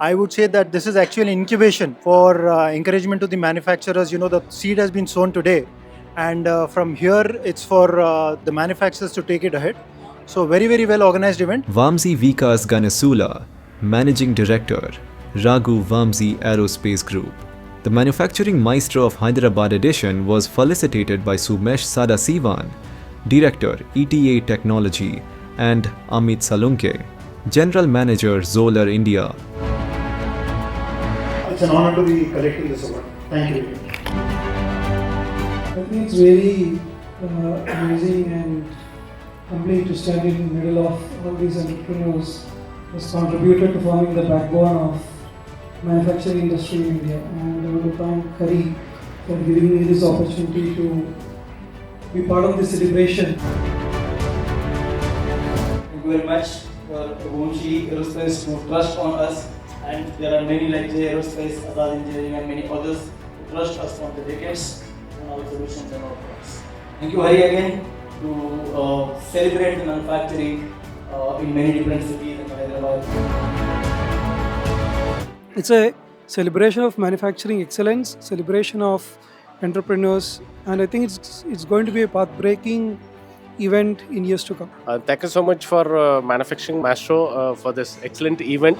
I would say that this is actually incubation for encouragement to the manufacturers. The seed has been sown today, and from here it's for the manufacturers to take it ahead. So very, very well organized event. Vamsi Vikas Ganesula, Managing Director, Raghu Vamsi Aerospace Group. The Manufacturing Maestro of Hyderabad edition was felicitated by Sumesh Sadasivan, Director, ETA Technology, and Amit Salunke, General Manager, Zolar India. It's an honor to be collecting this award. Thank you. I think it's very amazing and humbling to stand in the middle of all these entrepreneurs who's contributed to forming the backbone of manufacturing industry in India. And I want to thank Hari for giving me this opportunity to be part of this celebration. Thank you very much for Vamsi Aerospace to trust on us, and there are many like J Aerospace, Azad Engineering and many others who trust us for the decades on our solutions and our products. Thank you Hari again to celebrate the manufacturing in many different cities in Hyderabad. It's a celebration of manufacturing excellence, celebration of entrepreneurs, and I think it's going to be a path-breaking event in years to come. Thank you so much for Manufacturing Maestro for this excellent event.